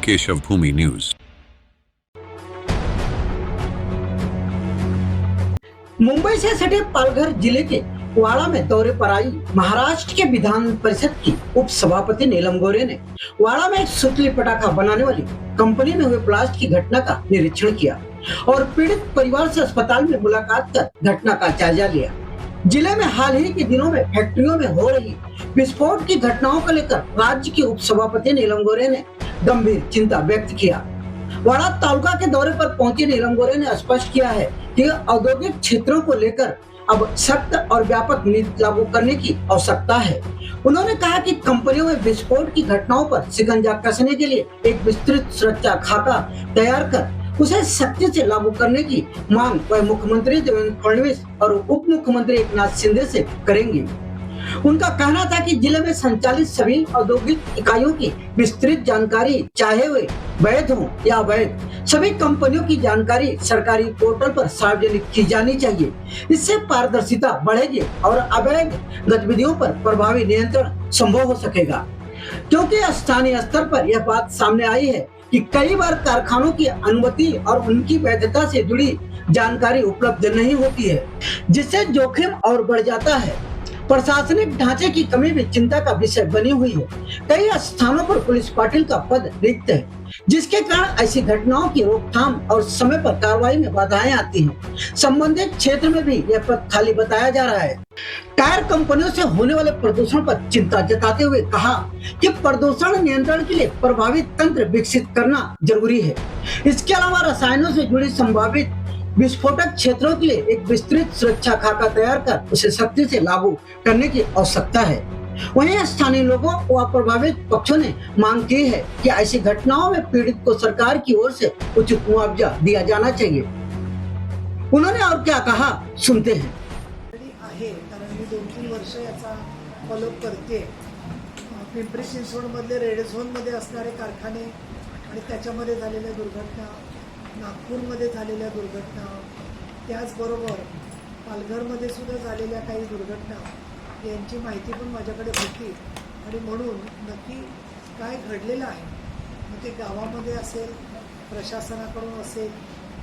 केशव भूमि news. Mumbai से सटे पालघर जिले के वाड़ा में दौरे पर आई महाराष्ट्र के विधान परिषद की उप सभापति नीलम गोरे ने वाड़ा में एक सुतली पटाखा बनाने वाली कंपनी में हुए ब्लास्ट की घटना का निरीक्षण किया और पीड़ित परिवार से अस्पताल में मुलाकात कर घटना का जायजा लिया। जिले में हाल ही के दिनों में फैक्ट्रियों में हो रही विस्फोट की घटनाओं को लेकर राज्य के उप सभापति नीलम गोरे ने गंभीर चिंता व्यक्त किया। वाड़ा तालुका के दौरे पर पहुंचे नीलम गोरे ने स्पष्ट किया है कि औद्योगिक क्षेत्रों को लेकर अब सख्त और व्यापक नीति लागू करने की आवश्यकता है। उन्होंने कहा कि कंपनियों में विस्फोट की घटनाओं पर शिकंजा कसने के लिए एक विस्तृत सुरक्षा खाका तैयार कर उसे सख्ती से लागू करने की मांग वह मुख्यमंत्री देवेंद्र फडणवीस और उप मुख्यमंत्री एकनाथ शिंदे से करेंगे। उनका कहना था कि जिले में संचालित सभी औद्योगिक इकाइयों की विस्तृत जानकारी, चाहे वे वैध हो या अवैध, सभी कंपनियों की जानकारी सरकारी पोर्टल पर सार्वजनिक की जानी चाहिए। इससे पारदर्शिता बढ़ेगी और अवैध गतिविधियों पर प्रभावी नियंत्रण संभव हो सकेगा, क्योंकि स्थानीय स्तर पर यह बात सामने आई है कि कई बार कारखानों की अनुमति और उनकी वैधता से जुड़ी जानकारी उपलब्ध नहीं होती है, जिससे जोखिम और बढ़ जाता है। प्रशासनिक ढांचे की कमी भी चिंता का विषय बनी हुई है। कई स्थानों पर पुलिस पाटिल का पद रिक्त है, जिसके कारण ऐसी घटनाओं की रोकथाम और समय पर कार्रवाई में बाधाएं आती हैं। संबंधित क्षेत्र में भी यह पद खाली बताया जा रहा है। टायर कंपनियों से होने वाले प्रदूषण पर चिंता जताते हुए कहा कि प्रदूषण नियंत्रण के लिए प्रभावी तंत्र विकसित करना जरूरी है। इसके अलावा रसायनों से जुड़ी संभावित विस्फोटक क्षेत्रों के लिए एक विस्तृत सुरक्षा खाका तैयार कर उसे सख्ती से लागू करने की आवश्यकता है। वहीं स्थानीय लोगों व प्रभावित पक्षों ने मांग की है कि ऐसी घटनाओं में पीड़ित को सरकार की ओर से उचित मुआवजा दिया जाना चाहिए। उन्होंने और क्या कहा, सुनते हैं। कारण मी 2-3 वर्ष याचा फॉलोअप करते। पिंपरी चिंचवड मधले रेड झोन मध्ये असणारे कारखाने आणि त्याच्यामध्ये झालेल्या दुर्घटना, नागपूरमध्ये झालेल्या दुर्घटना, त्याचबरोबर पालघरमध्ये सुद्धा झालेल्या काही दुर्घटना यांची माहिती पण माझ्याकडे होती आणि म्हणून नक्की काय घडलेलं आहे, मग ते गावामध्ये असेल, प्रशासनाकडून असेल,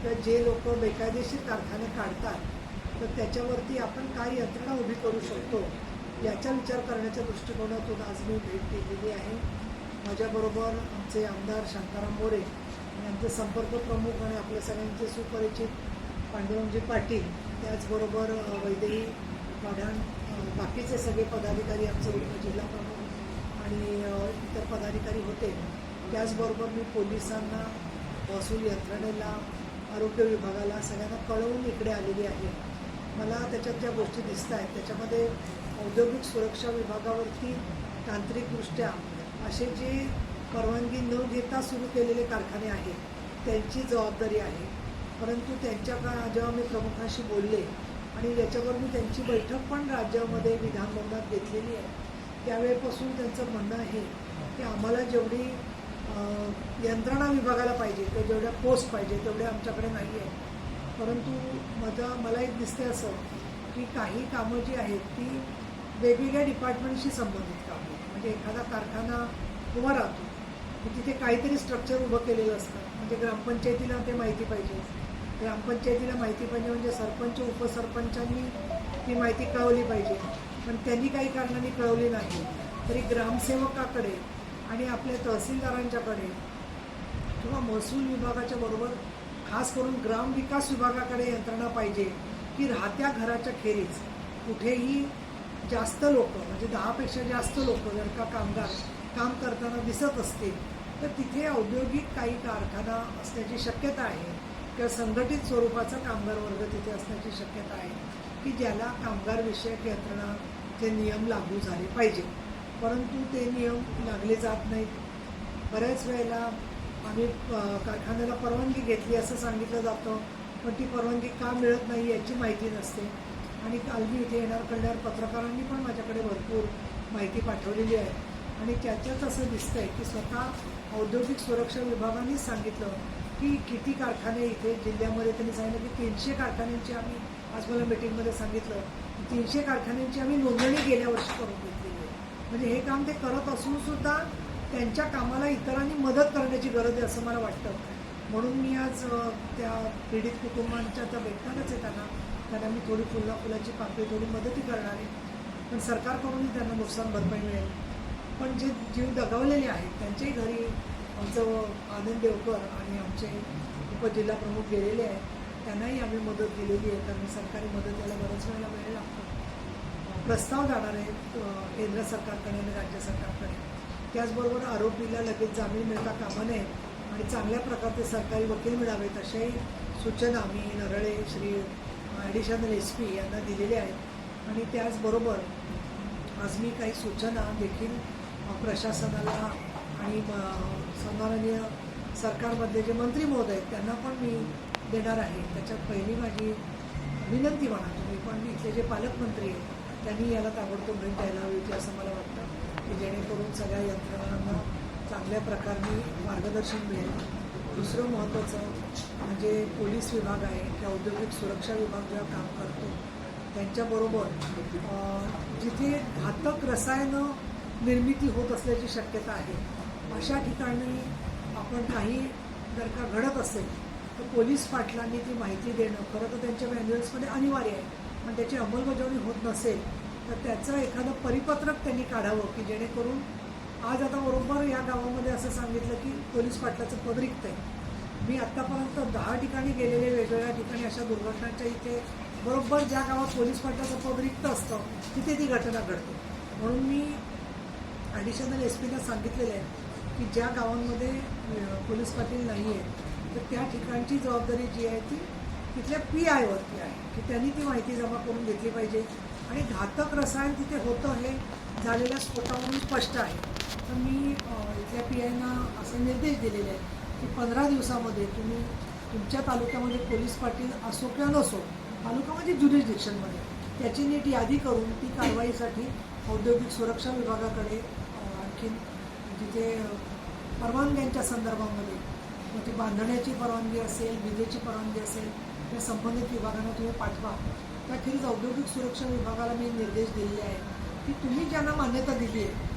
तर जे लोक बेकायदेशीर कारखाने काढतात तर त्याच्यावरती आपण काय यंत्रणा उभी करू शकतो याचा विचार करण्याच्या दृष्टिकोनातून आज मी भेट दिलेली आहे। माझ्याबरोबर आमचे आमदार शांताराम मोरे आणि आमचे संपर्क प्रमुख आणि आपल्या सगळ्यांचे सुपरिचित पांडुरंगजी पाटील, त्याचबरोबर वैदेही माढाण, बाकीचे सगळे पदाधिकारी, आमचे जिल्हा प्रमुख आणि इतर पदाधिकारी होते। त्याचबरोबर मी पोलिसांना, महसूल यंत्रणेला, आरोग्य विभागाला सगळ्यांना कळवून इकडे आलेली आहे। मला त्याच्यात ज्या गोष्टी दिसत आहेत त्याच्यामध्ये औद्योगिक सुरक्षा विभागावरती तांत्रिकदृष्ट्या असे जे परवानगी न घेता सुरू केलेले कारखाने आहेत त्यांची जबाबदारी आहे। परंतु त्यांच्या जेव्हा मी प्रमुखांशी बोलले आणि याच्यावर मी त्यांची बैठक पण राज्यामध्ये विधान भवनात घेतलेली आहे, त्यावेळेपासून त्यांचं म्हणणं आहे की आम्हाला जेवढी यंत्रणा विभागाला पाहिजे किंवा जेवढ्या पोस्ट पाहिजे तेवढ्या आमच्याकडे नाही आहे। परंतु मला एक दिसते असं की काही कामं जी आहेत ती वेगवेगळ्या डिपार्टमेंटशी संबंधित कामं, म्हणजे एखादा कारखाना उभा राहतो तिथे काहीतरी स्ट्रक्चर उभं केलेलं असतं, म्हणजे ग्रामपंचायतीला ते माहिती पाहिजे, ग्रामपंचायतीला माहिती पाहिजे म्हणजे सरपंच उपसरपंचांनी ती माहिती कळवली पाहिजे, पण त्यांनी काही कारणाने कळवली नाही तरी ग्रामसेवकाकडे आणि आपल्या तहसीलदारांच्याकडे किंवा महसूल विभागाच्या बरोबर खास करून ग्रामविकास विभागाकडे यंत्रणा पाहिजे की राहत्या घराच्या खेरीज कुठेही जास्त लोक, म्हणजे 10पेक्षा जास्त लोक जर का कामगार काम करताना दिसत असतील तर तिथे औद्योगिक काही कारखाना असण्याची शक्यता आहे किंवा संघटित स्वरूपाचा कामगार वर्ग तिथे असण्याची शक्यता आहे की ज्याला कामगारविषयक यंत्रणाचे नियम लागू झाले पाहिजे, परंतु ते नियम लागले जात नाहीत। बऱ्याच वेळेला आम्ही कारखान्याला परवानगी घेतली असं सांगितलं जातं, पण ती परवानगी का मिळत नाही याची माहिती नसते। आणि काल मी इथे येणार कळल्यावर पत्रकारांनी पण माझ्याकडे भरपूर माहिती पाठवलेली आहे आणि त्याच्यात असं दिसतं आहे की स्वतः औद्योगिक सुरक्षा विभागानेच सांगितलं की किती कारखाने इथे जिल्ह्यामध्ये त्यांनी सांगितलं की 300 कारखान्यांची आम्ही, आज मला मीटिंगमध्ये सांगितलं 300 कारखान्यांची आम्ही नोंदणी गेल्या वर्षी करून घेतलेली आहे। म्हणजे हे काम ते करत असून सुद्धा त्यांच्या कामाला इतरांनी मदत करण्याची गरज आहे असं मला वाटतं. म्हणून मी आज त्या पीडित कुटुंबांच्या त्या भेटणारच आहे त्यांना मी थोडी फुलाची पाकळी थोडी मदतही करणार आहे. पण सरकारकडूनही त्यांना नुकसान भरपाई मिळेल. पण जे जीव दगावलेले आहेत त्यांच्याही घरी आमचं आनंद देवकर आणि आमचे उपजिल्हा प्रमुख गेलेले आहेत, त्यांनाही आम्ही मदत दिलेली आहे. कारण सरकारी मदत याला बऱ्याच वेळेला वेळ लागतो. प्रस्ताव जाणार आहे केंद्र सरकारकडे आणि राज्य सरकारकडे. त्याचबरोबर आरोपीला लगेच जामीन मिळता कामा नये आणि चांगल्या प्रकारचे सरकारी वकील मिळावेत अशाही सूचना मी नरळे श्री ॲडिशनल SP यांना दिलेल्या आहेत. आणि त्याचबरोबर आज मी काही सूचना देखील प्रशासनाला आणि सन्माननीय सरकारमधले जे मंत्री महोदय आहेत त्यांना पण मी देणार आहे. त्याच्यात पहिली माझी विनंती म्हणा तुम्ही, पण इथले जे पालकमंत्री आहेत त्यांनी याला ताबडतोब भेट द्यायला हवी होती असं मला वाटतं, की जेणेकरून सगळ्या यंत्रणांना चांगल्या प्रकारे मार्गदर्शन मिळेल. दुसरं महत्त्वाचं म्हणजे पोलीस विभाग आहे किंवा औद्योगिक सुरक्षा विभाग जेव्हा काम करतो त्यांच्याबरोबर जिथे घातक रसायनं निर्मिती होत असल्याची शक्यता आहे अशा ठिकाणी आपण काही जर का घडत असेल तर पोलीस पाटलांनी ती माहिती देणं खरं तर त्यांच्या मॅन्युअल्समध्ये अनिवार्य आहे. पण त्याची अंमलबजावणी होत नसेल तर त्याचं एखादं परिपत्रक त्यांनी काढावं, की जेणेकरून आज आता बरोबर या गावामध्ये असं सांगितलं की पोलीस पाटलाचं पद रिक्त आहे. मी आत्तापर्यंत 10 ठिकाणी गेलेले वेगवेगळ्या ठिकाणी अशा दुर्घटनांच्या इथे बरोबर ज्या गावात पोलीस पाटलाचं पद रिक्त असतं तिथे ती घटना घडते. म्हणून मी ॲडिशनल SPना सांगितलेलं आहे की ज्या गावांमध्ये पोलीस पाटील नाही आहेत तर त्या ठिकाणची जबाबदारी जी आहे ती तिथल्या PIवरती आहे, की त्यांनी ती माहिती जमा करून घेतली पाहिजे. आणि घातक रसायन तिथे होतं हे झालेल्या स्फोटावरून स्पष्ट आहे. तर मी इथल्या PIना असे निर्देश दिलेले आहेत की 15 दिवसामध्ये तुम्ही तुमच्या तालुक्यामध्ये पोलीस पाटील असो किंवा नसो, तालुका म्हणजे ज्युरिस्डिक्शनमध्ये त्याची नीट यादी करून ती कारवाईसाठी औद्योगिक सुरक्षा विभागाकडे आणखीन जिथे परवानग्यांच्या संदर्भामध्ये मग ती बांधण्याची परवानगी असेल, विजेची परवानगी असेल त्या संबंधित विभागांना तुम्ही पाठवा. त्याखेरीज औद्योगिक सुरक्षा विभागाला मी निर्देश दिलेले आहेत की तुम्ही ज्यांना मान्यता दिली आहे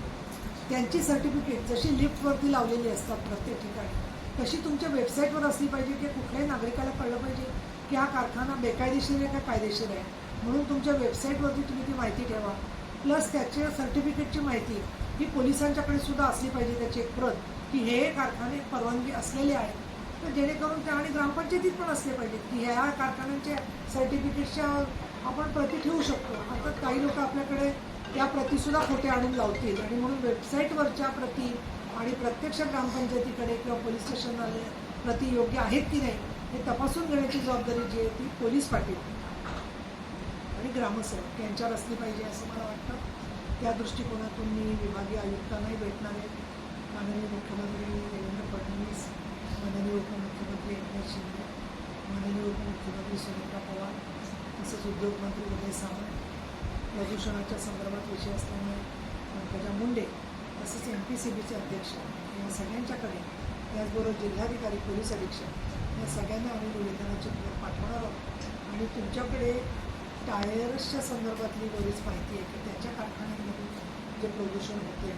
त्यांची सर्टिफिकेट जशी लिफ्टवरती लावलेली असतात प्रत्येक ठिकाणी तशी तुमच्या वेबसाईटवर असली पाहिजे, की कुठल्याही नागरिकाला कळलं पाहिजे की हा कारखाना बेकायदेशीर आहे का कायदेशीर आहे. म्हणून तुमच्या वेबसाईटवरती तुम्ही ती माहिती ठेवा. प्लस त्याच्या सर्टिफिकेटची माहिती ही पोलिसांच्याकडे सुद्धा असली पाहिजे, त्याची एक प्रत की हे कारखाने परवानगी असलेले आहेत. तर जेणेकरून त्या आणि ग्रामपंचायतीत पण असले पाहिजेत की ह्या कारखान्यांच्या सर्टिफिकेटच्या आपण प्रती ठेवू शकतो. अर्थात काही लोक आपल्याकडे त्या प्रतीसुद्धा खोटे आणून लावतील आणि म्हणून वेबसाईटवरच्या प्रती आणि प्रत्यक्ष ग्रामपंचायतीकडे किंवा पोलीस स्टेशनला प्रती योग्य आहेत की नाही हे तपासून घेण्याची जबाबदारी जी आहे ती पोलीस पाटील आणि ग्रामसेवक यांच्यावर असली पाहिजे असं मला वाटतं. त्या दृष्टिकोनातून मी विभागीय आयुक्तांनाही भेटणार आहे. माननीय मुख्यमंत्री देवेंद्र फडणवीस, माननीय उपमुख्यमंत्री एकनाथ शिंदे, माननीय उपमुख्यमंत्री सुनेत्रा पवार तसंच उद्योगमंत्री उदय सामंत, प्रदूषणाच्या संदर्भात विषय असल्यामुळे पंकजा मुंडे तसंच MPCBचे अध्यक्ष या सगळ्यांच्याकडे त्याचबरोबर जिल्हाधिकारी, पोलीस अधीक्षक या सगळ्यांना आम्ही निवेदनाची प्रत पाठवणार आहोत. आणि तुमच्याकडे टायर्सच्या संदर्भातली बरीच माहिती आहे की त्याच्या कारखान्यांमधून जे प्रदूषण होते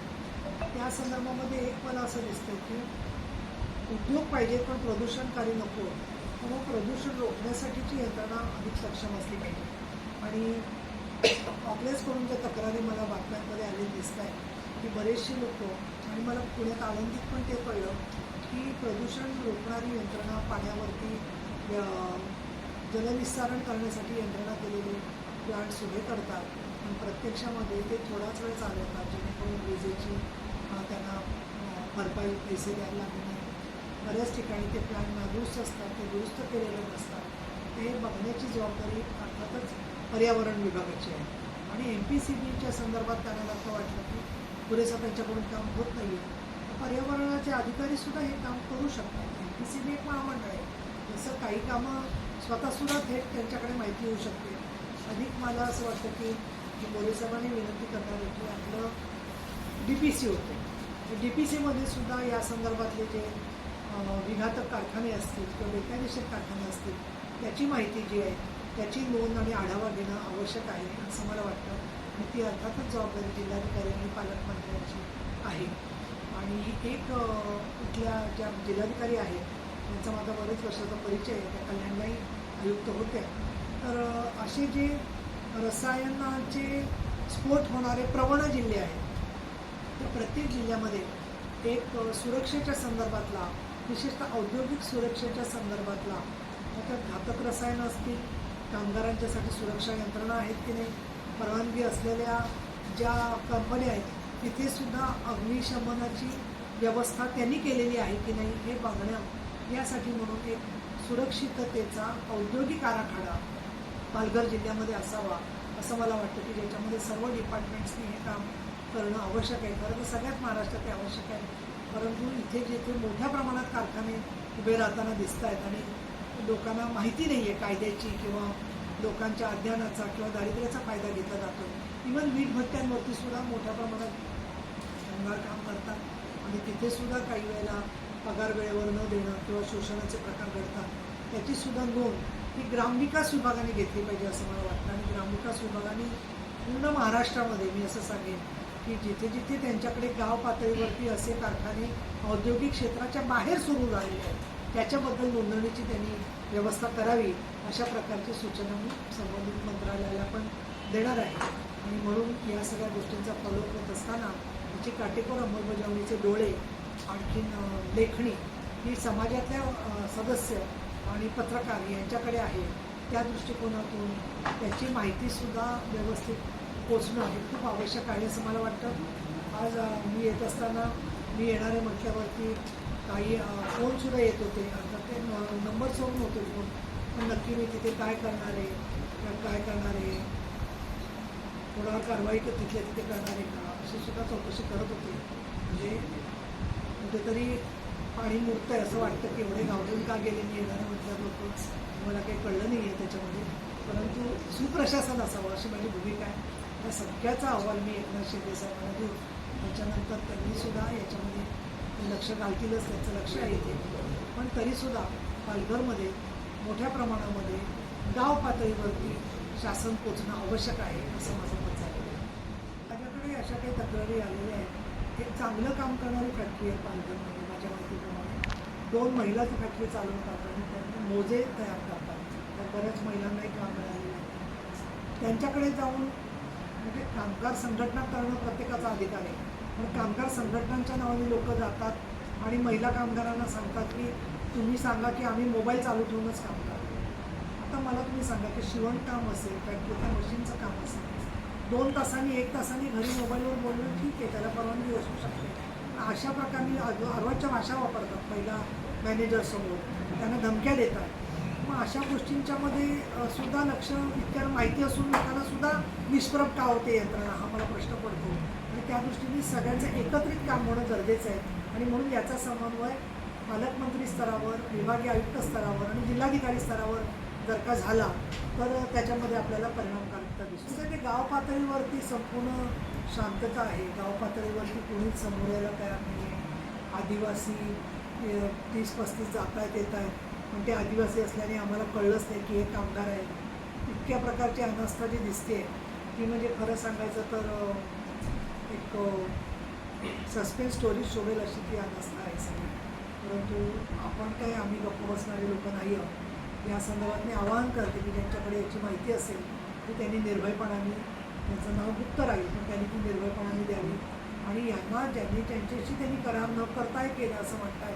त्या संदर्भामध्ये एक मला असं दिसतं की उद्योग पाहिजे पण प्रदूषणकारी नको. मग प्रदूषण रोखण्यासाठीची यंत्रणा अधिक सक्षम असली पाहिजे. आणि आपल्याचकडून ज्या तक्रारी मला बातम्यांमध्ये आलेली दिसत आहे की बरेचशी लोक आणि मला पुण्यात आळंदीत पण ते कळलं की प्रदूषण रोखणारी यंत्रणा पाण्यावरती जलनिस्सारण करण्यासाठी यंत्रणा केलेले प्लांट्स उभे करतात पण प्रत्यक्षामध्ये ते थोडाच वेळ चालवतात जेणेकरून विजेची त्यांना भरपाई पैसे द्यायला लागू नये. बऱ्याच ठिकाणी ते प्लांट नादुरुस्त असतात, ते दुरुस्त केलेले नसतात. ते बघण्याची जबाबदारी अर्थातच पर्यावरण विभागाची आहे. आणि MPCBच्या संदर्भात त्यांना असं वाटलं की पुरेसं त्यांच्याकडून काम होत नाही आहे. पर्यावरणाचे अधिकारीसुद्धा हे काम करू शकतात. MPCB एक महामंडळ आहे. जसं काही कामं स्वतःसुद्धा थेट त्यांच्याकडे माहिती होऊ शकते. अधिक मला असं वाटतं की पोलिसांनी विनंती करणार आहे की आपलं DPC होते. DPCमध्ये सुद्धा या संदर्भातले जे विघातक कारखाने असतील किंवा बेकायदेशीर कारखाने असतील त्याची माहिती जी आहे त्याची नोंद आणि आढावा घेणं आवश्यक आहे असं मला वाटतं. आणि ती अर्थातच जबाबदारी जिल्हाधिकारी आणि पालकमंत्र्यांची आहे. आणि एक इथल्या ज्या जिल्हाधिकारी आहेत त्यांचा माझा बरेच वर्षाचा परिचय आहे, त्या कल्याणलाही आयुक्त होत्या. तर असे जे रसायनाचे स्फोट होणारे प्रवण जिल्हे आहेत ते प्रत्येक जिल्ह्यामध्ये एक सुरक्षेच्या संदर्भातला, विशेषतः औद्योगिक सुरक्षेच्या संदर्भातला, त्यात घातक रसायनं असतील, कामगारांच्यासाठी सुरक्षा यंत्रणा आहेत की नाही, परवानगी असलेल्या ज्या कंपन्या आहेत तिथे सुद्धा अग्निशमनाची व्यवस्था त्यांनी केलेली आहे की नाही हे बघणं, यासाठी म्हणून एक सुरक्षिततेचा औद्योगिक आराखडा पालघर जिल्ह्यामध्ये असावा असं मला वाटतं, की ज्याच्यामध्ये सर्व डिपार्टमेंट्सनी हे काम करणं आवश्यक आहे. खरं तर सगळ्याच महाराष्ट्रात हे आवश्यक आहे, परंतु इथे जिथे मोठ्या प्रमाणात कारखाने उभे राहताना दिसत आहेत आणि लोकांना माहिती नाही आहे कायद्याची किंवा लोकांच्या अज्ञानाचा किंवा दारिद्र्याचा फायदा घेतला जातो. इव्हन वीट भट्ट्यांवरती सुद्धा मोठ्या प्रमाणात कामगार काम करतात आणि तिथे सुद्धा काही वेळेला पगार वेळेवर न देणं किंवा शोषणाचे प्रकार घडतात. त्याची सुद्धा नोंद ही ग्रामविकास विभागाने घेतली पाहिजे असं मला वाटतं. आणि ग्रामविकास विभागाने पूर्ण महाराष्ट्रामध्ये मी असं सांगेन की जिथे जिथे त्यांच्याकडे गाव पातळीवरती असे कारखाने औद्योगिक क्षेत्राच्या बाहेर सुरू झालेले आहेत त्याच्याबद्दल नोंदणीची त्यांनी व्यवस्था करावी, अशा प्रकारची सूचना मी संबंधित मंत्रालयाला पण देणार आहे. आणि म्हणून या सगळ्या गोष्टींचा फॉलो करत असताना त्याची काटेकोर अंमलबजावणीचे डोळे, आणखीन लेखणी ही समाजातल्या सदस्य आणि पत्रकार यांच्याकडे आहे. त्या दृष्टिकोनातून त्याची माहितीसुद्धा व्यवस्थित पोचणं हे खूप आवश्यक आहे असं मला वाटतं. आज मी येत असताना मी येणारे म्हटल्यावरती काही फोनसुद्धा येत होते. आता ते नंबर सोडून होते फोन, पण नक्की मी तिथे काय करणार आहे, थोडा कारवाई तिथल्या तिथे करणार आहे का अशी सुद्धा चौकशी करत होते. म्हणजे कुठेतरी पाणी मुरतं आहे असं वाटतं की एवढे गावडून का गेले मी येणारे म्हटलं लोक, मला काही कळलं नाही आहे त्याच्यामध्ये. परंतु सुप्रशासन असावं अशी माझी भूमिका आहे. त्या सगळ्याचा अहवाल मी एकनाथ शिंदे साहेबांना देऊ. त्याच्यानंतर त्यांनीसुद्धा याच्यामध्ये लक्ष घालतीलच, त्यांचं लक्ष आहे ते. पण तरीसुद्धा पालघरमध्ये मोठ्या प्रमाणामध्ये गाव पातळीवरती शासन पोचणं आवश्यक आहे असं माझं मत झालेलं आहे. माझ्याकडे अशा काही तक्रारी आलेल्या आहेत. एक चांगलं काम करणारी फॅक्टरी आहे पालघरमध्ये माझ्या माहितीप्रमाणे. 2 महिला ती फॅक्टरी चालवतात आणि त्यांनी मोजे तयार करतात. तर बऱ्याच महिलांनाही काम मिळालेलं आहे. त्यांच्याकडे जाऊन म्हणजे कामगार संघटना करणं प्रत्येकाचा अधिकार आहे, पण कामगार संघटनांच्या नावाने लोक जातात आणि महिला कामगारांना सांगतात की तुम्ही सांगा की आम्ही मोबाईल चालू ठेवूनच काम करतो. आता मला तुम्ही सांगा की शिवणकाम असेल, फॅक्टरीच्या मशीनचं काम असेल, 2 तासांनी 1 तासांनी घरी मोबाईलवर बोलणं ठीक आहे, त्याला परवानगी असू शकते. अशा प्रकारे अर्वाच्य भाषा वापरतात पहिला मॅनेजरसमोर, त्यांना धमक्या देतात. मग अशा गोष्टींच्यामध्ये सुद्धा लक्ष, इतक्या माहिती असून लोकांना सुद्धा निष्प्रभ का होते यंत्रणा, हा मला प्रश्न पडतो. आणि त्या दृष्टीने सगळ्यांचं एकत्रित काम होणं गरजेचं आहे. आणि म्हणून याचा समन्वय पालकमंत्री स्तरावर, विभागीय आयुक्त स्तरावर आणि जिल्हाधिकारी स्तरावर जर का झाला तर त्याच्यामध्ये आपल्याला परिणामकारकता दिसते. दुसरं ते गाव पातळीवरती संपूर्ण शांतता आहे. गाव पातळीवरती कोणीच समोर यायला तयार नाही आहे. आदिवासी 30-35 जात आहेत येत आहेत, पण ते आदिवासी असल्याने आम्हाला कळलंच नाही की हे कामगार आहेत. इतक्या प्रकारची अनास्था जी दिसते ती म्हणजे खरं सांगायचं तर एक सस्पेन्स स्टोरी शोधेल अशी ती अनास्था आहे सगळी. परंतु आपण काही आम्ही गप्प बसणारे लोक नाही आहोत. या संदर्भात मी आवाहन करते की ज्यांच्याकडे याची माहिती असेल की त्यांनी निर्भयपणाने, त्यांचं नाव गुप्त राहील पण त्यांनी ती निर्भयपणाने द्यावी. आणि यांना त्यांच्याशी त्यांनी करार न करताय केलं असं म्हणताय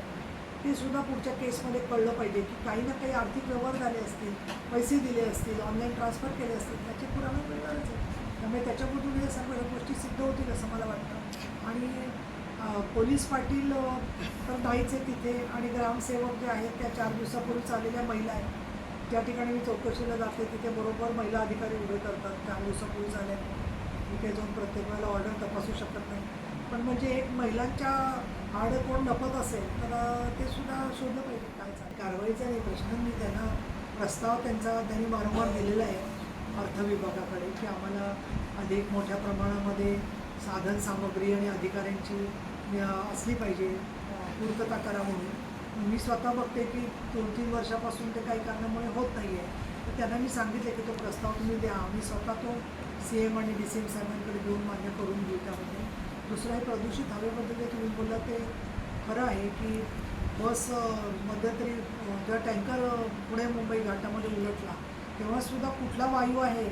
ते सुद्धा पुढच्या केसमध्ये कळलं पाहिजे की काही ना काही आर्थिक व्यवहार झाले असतील, पैसे दिले असतील, ऑनलाईन ट्रान्सफर केले असतील, त्याचे पुरावे मिळणारच आहे. त्यामुळे त्याच्यामधून हे सगळ्या गोष्टी सिद्ध होतील असं मला वाटतं. आणि पोलीस पाटील तर नाहीच आहे तिथे, आणि ग्रामसेवक जे आहेत त्या 4 दिवसापूर्वीच आलेल्या महिला आहेत. त्या ठिकाणी मी चौकशीला जाते तिथे बरोबर महिला अधिकारी उभे करतात 4 दिवसापूर्वी झाल्या. तिथे जाऊन प्रत्येक वेळेला ऑर्डर तपासू शकत नाही. पण म्हणजे एक महिलांच्या आड कोण लपत असेल तर ते सुद्धा शोधलं पाहिजे काय चालेल. कारवाईचा नाही प्रश्न. मी त्यांना प्रस्ताव त्यांनी वारंवार दिलेला आहे अर्थ विभागाकडे की आम्हाला अधिक मोठ्या प्रमाणामध्ये साधन सामग्री आणि अधिकाऱ्यांची असली पाहिजे, पूर्तता करा म्हणून. मी स्वतः बघते की 2-3 वर्षापासून ते काही कारणामुळे होत नाही आहे. तर त्यांना मी सांगितले की तो प्रस्ताव तुम्ही द्या, आम्ही स्वतः तो CM आणि DCM साहेबांकडे घेऊन मान्य करून घेऊ. त्यामध्ये दुसरं हे प्रदूषित हवेबद्दल जे तुम्ही बोलला ते खरं आहे की बस मध्यंतरी जेव्हा टँकर पुणे मुंबई घाटामध्ये उलटला तेव्हासुद्धा कुठला वायू आहे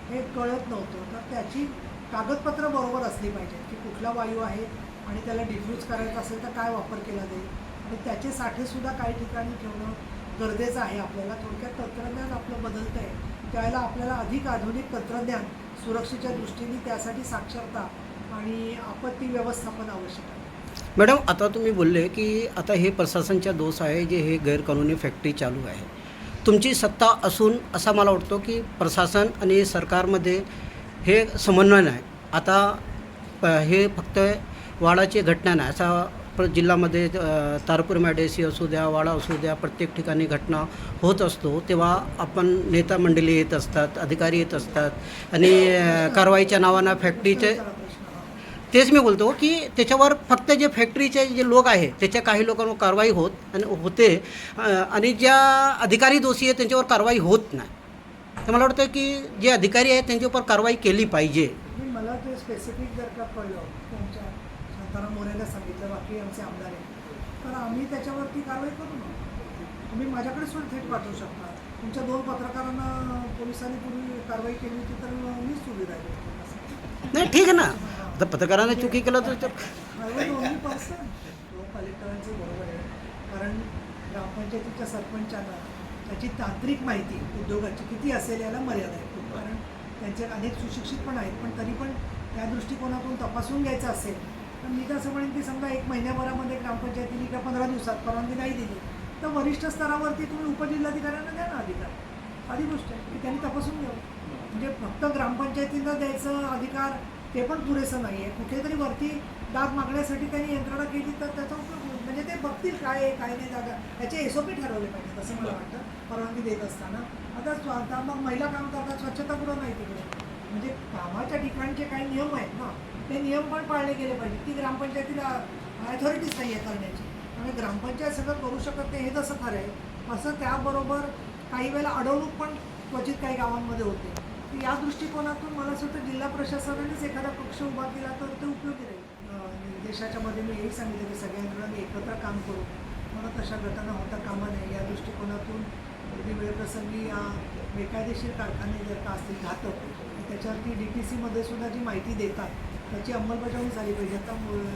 हे कळत नव्हतं. तर त्याची कागदपत्रं बरोबर असली पाहिजेत की कुठला वायू आहे आणि त्याला डिफ्यूज करायचा असेल तर काय वापर केला जाईल आणि त्याचे साठेसुद्धा काही ठिकाणी ठेवणं गरजेचं आहे. आपल्याला थोडक्यात तंत्रज्ञान आपलं बदलतं आहे, त्यावेळेला आपल्याला अधिक आधुनिक तंत्रज्ञान सुरक्षेच्या दृष्टीने त्यासाठी साक्षरता आणि आपत्ती व्यवस्थापन आवश्यक आहे. मॅडम, आता तुम्ही बोलले की आता हे प्रशासनचा दोष आहे जे हे गैरकानूनी फॅक्टरी चालू आहे. तुमची सत्ता असून असा मला वाटतो की प्रशासन आणि सरकारमध्ये हे समन्वय नाही. आता हे फक्त वाडाची घटना नाही, असा जिल्ह्यामध्ये तारपूर मॅडेसी असू द्या, वाडा असू द्या, प्रत्येक ठिकाणी घटना होत असतो. तेव्हा आपण नेता मंडळी येत असतात, अधिकारी येत असतात आणि कारवाईच्या नावानं फॅक्टरीचे तेच मी बोलतो की त्याच्यावर फक्त जे फॅक्टरीचे जे लोक आहे त्याच्या काही लोकांवर कारवाई होते आणि ज्या अधिकारी दोषी आहेत त्यांच्यावर कारवाई होत नाही. तर मला वाटतं की जे अधिकारी आहेत त्यांच्यावर कारवाई केली पाहिजे. मला ते स्पेसिफिक जर का कळलं तुमच्या शांताराम मोरेला सांगितलं, बाकी आमचे आमदार आहेत, तर आम्ही त्याच्यावरती कारवाई करू ना. तुम्ही माझ्याकडे सुद्धा थेट पाठवू शकता. तुमच्या 2 पत्रकारांना पोलिसांनी पूर्वी कारवाई केली होती तर मीच सुरू राहिली. नाही, ठीक आहे ना. आता पत्रकारांना चुकी केलं तर कलेक्टरांचं बरोबर आहे, कारण ग्रामपंचायतीच्या सरपंचांना त्याची तांत्रिक माहिती उद्योगाची किती असेल याला मर्यादा आहे. कारण त्यांचे अनेक सुशिक्षित पण आहेत, पण तरी पण त्या दृष्टिकोनातून तपासून घ्यायचं असेल तर मी तर असं म्हणेन की समजा 1 महिन्याभरामध्ये ग्रामपंचायतीने किंवा 15 दिवसात परवानगी नाही दिली तर वरिष्ठ स्तरावरती तुम्ही उपजिल्हाधिकाऱ्यांना द्या ना अधिकार. आधी गोष्ट आहे की त्यांनी तपासून घ्यावं. म्हणजे फक्त ग्रामपंचायतींना द्यायचं अधिकार ते पण पुरेसं नाही आहे. कुठेतरी वरती दाद मागण्यासाठी त्यांनी यंत्रणा केली तर त्याचा उपयोग होईल. म्हणजे ते बघतील काय आहे काय नाही जागा, त्याचे SOP ठरवले पाहिजेत असं मला वाटतं परवानगी देत असताना. आता मग महिला काम करतात, स्वच्छतागृह नाही तिकडे, म्हणजे कामाच्या ठिकाणचे काही नियम आहेत ना, ते नियम पण पाळले गेले पाहिजे. ती ग्रामपंचायतीला ॲथॉरिटीच नाही आहे करण्याची आणि ग्रामपंचायत सगळं करू शकत नाही हे जसं खरं आहे असं त्याबरोबर काही वेळेला अडवणूक पण क्वचित काही गावांमध्ये होते. या दृष्टिकोनातून मला असं वाटतं जिल्हा प्रशासनानेच एखादा पक्ष उभा केला तर ते उपयोगी राहील. निर्देशाच्या मध्ये मी हेही सांगितलं की सगळ्या यंत्रणांनी एकत्र काम करू, म्हणून अशा घटना होता कामा नये. या दृष्टिकोनातून अगदी वेळप्रसंगी या बेकायदेशीर कारखाने जर का असतील घातक, त्याच्यावरती DTCमध्ये सुद्धा जी माहिती देतात त्याची अंमलबजावणी झाली पाहिजे. आता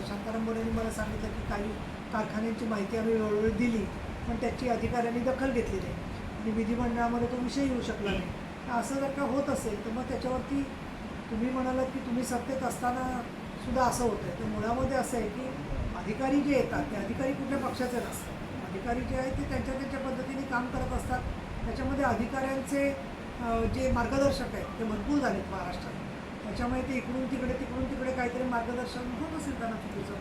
शांताराम मोरेंनी मला सांगितलं की काही कारखान्यांची माहिती आम्ही वेळोवेळी दिली पण त्याची अधिकाऱ्यांनी दखल घेतली नाही आणि विधिमंडळामध्ये तो विषय येऊ शकला नाही. असं जर का होत असेल तर मग त्याच्यावरती तुम्ही म्हणालात की तुम्ही सत्तेत असताना सुद्धा असं होतं आहे. तर मुळामध्ये असं आहे की अधिकारी जे येतात ते अधिकारी कुठल्या पक्षाचे नसतात. अधिकारी जे आहेत ते त्यांच्या पद्धतीने काम करत असतात. त्याच्यामध्ये अधिकाऱ्यांचे जे मार्गदर्शक आहेत ते भरपूर झालेत महाराष्ट्रात. त्याच्यामुळे ते इकडून तिकडे काहीतरी मार्गदर्शन होत असेल त्यांना चुकीचं.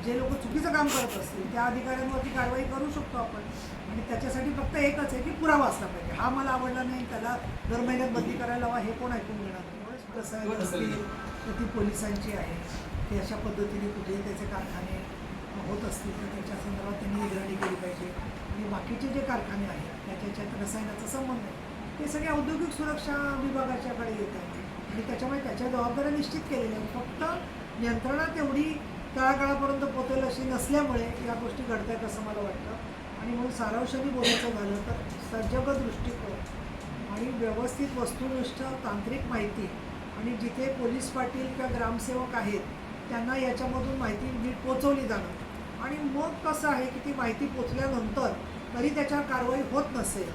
जे लोक चुकीचं काम करत असतील त्या अधिकाऱ्यांवरती कारवाई करू शकतो आपण आणि त्याच्यासाठी फक्त एकच आहे की पुरावा असला पाहिजे. हा मला आवडला नाही, त्याला दर महिन्यात बदली करायला हवा, हे कोण ऐकून घेणार नाही. रसायन असतील तर ती पोलिसांची आहे, ते अशा पद्धतीने कुठे त्याचे कारखाने होत असतील तर त्याच्या संदर्भात त्यांनी निगराणी केली पाहिजे. आणि बाकीचे जे कारखाने आहेत त्याच्यात रसायनाचा संबंध आहे ते सगळे औद्योगिक सुरक्षा विभागाच्याकडे येत आहेत आणि त्याच्यामुळे त्याच्या जबाबदाऱ्या निश्चित केलेल्या आहेत. फक्त यंत्रणा तेवढी तळागाळापर्यंत पोहोचेल अशी नसल्यामुळे या गोष्टी घडत आहेत असं मला वाटतं. आणि म्हणून सारांशाने बोलायचं झालं तर सर्जक दृष्टिकोन आणि व्यवस्थित वस्तुनिष्ठ तांत्रिक माहिती आणि जिथे पोलीस पाटील किंवा ग्रामसेवक आहेत त्यांना याच्यामधून माहिती नीट पोचवली जाणं आणि मग कसं आहे की ती माहिती पोचल्यानंतर तरी त्याच्यावर कारवाई होत नसेल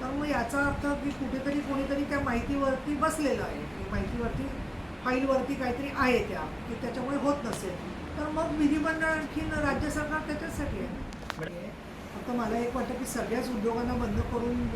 तर मग याचा अर्थ की कुठेतरी कोणीतरी त्या माहितीवरती बसलेलं आहे, माहितीवरती फाईलवरती काहीतरी आहे की त्याच्यामुळे होत नसेल तर मग विधिमंडळ आणखीन राज्य सरकार त्याच्यासाठी आहे. फक्त मला एक वाटतं की सगळ्याच उद्योगांना बंद करून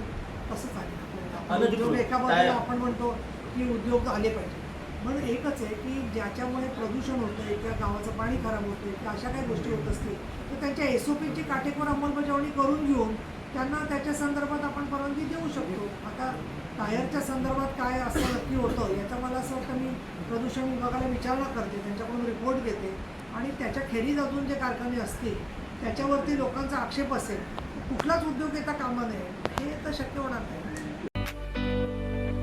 कसं चालेल. उद्योग एका बाजूला आपण म्हणतो की उद्योग आले पाहिजे, म्हणून एकच आहे की ज्याच्यामुळे प्रदूषण होतं आहे किंवा गावाचं पाणी खराब होतं आहे किंवा अशा काही गोष्टी होत असतील तर त्यांच्या SOPची काटेकोर अंमलबजावणी करून घेऊन त्यांना त्याच्या संदर्भात आपण परवानगी देऊ शकतो. आता टायरच्या संदर्भात काय असं नक्की होतं याचा मला असं वाटतं मी प्रदूषण विभागाला विचारणा करते, त्यांच्याकडून रिपोर्ट घेते आणि त्याच्या खेरीज अजून जे कारखाने असतील त्याच्यावरती लोकांचा आक्षेप असेल कुठलाच उद्योग येता कामा नये हे तर शक्य होणार नाही.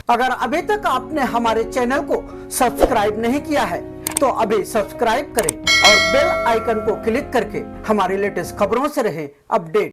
अगर अभी तक आपने हमारे चैनल को सब्सक्राइब नहीं किया है तो अभी सब्सक्राइब करें और बेल आइकन को क्लिक करके हमारी लेटेस्ट खबरों से रहें अपडेट।